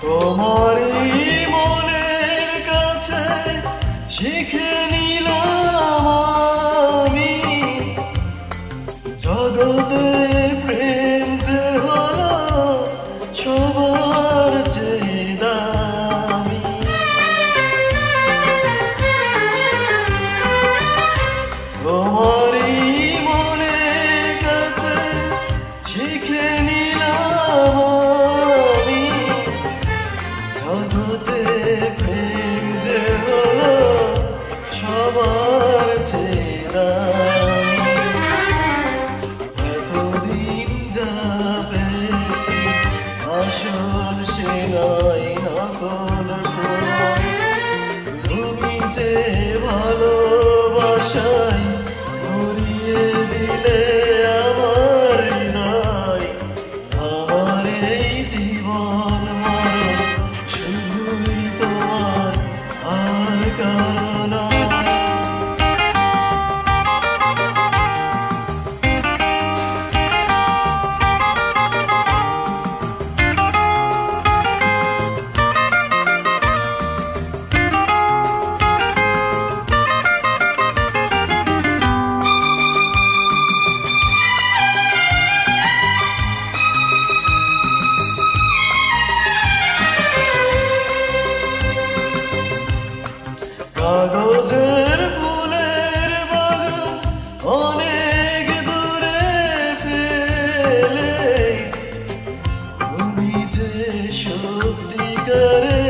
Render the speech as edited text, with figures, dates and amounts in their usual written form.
তোমারই মনের কাছে শিখে নিলাম আমি, জগতে প্রেম যে হলো সবার চেয়ে দামি। তোমারই মনের কাছে শিখে নিলাম আমি, জগতে প্রেম যে হলো সবার চেয়ে দামি। এতদিন যা পেয়েছি আসল সে নয় নকল প্রমাণ। তুমি যে ভালোবাসায় ভরিয়ে দিলে আমার হৃদয়, আমার এই জীবন মরণ শুধুই তোমার আর কারো নয়। কাগজের ফুলের বাগান অনেক দূরে ফেলে তুমি যে সত্যিকারে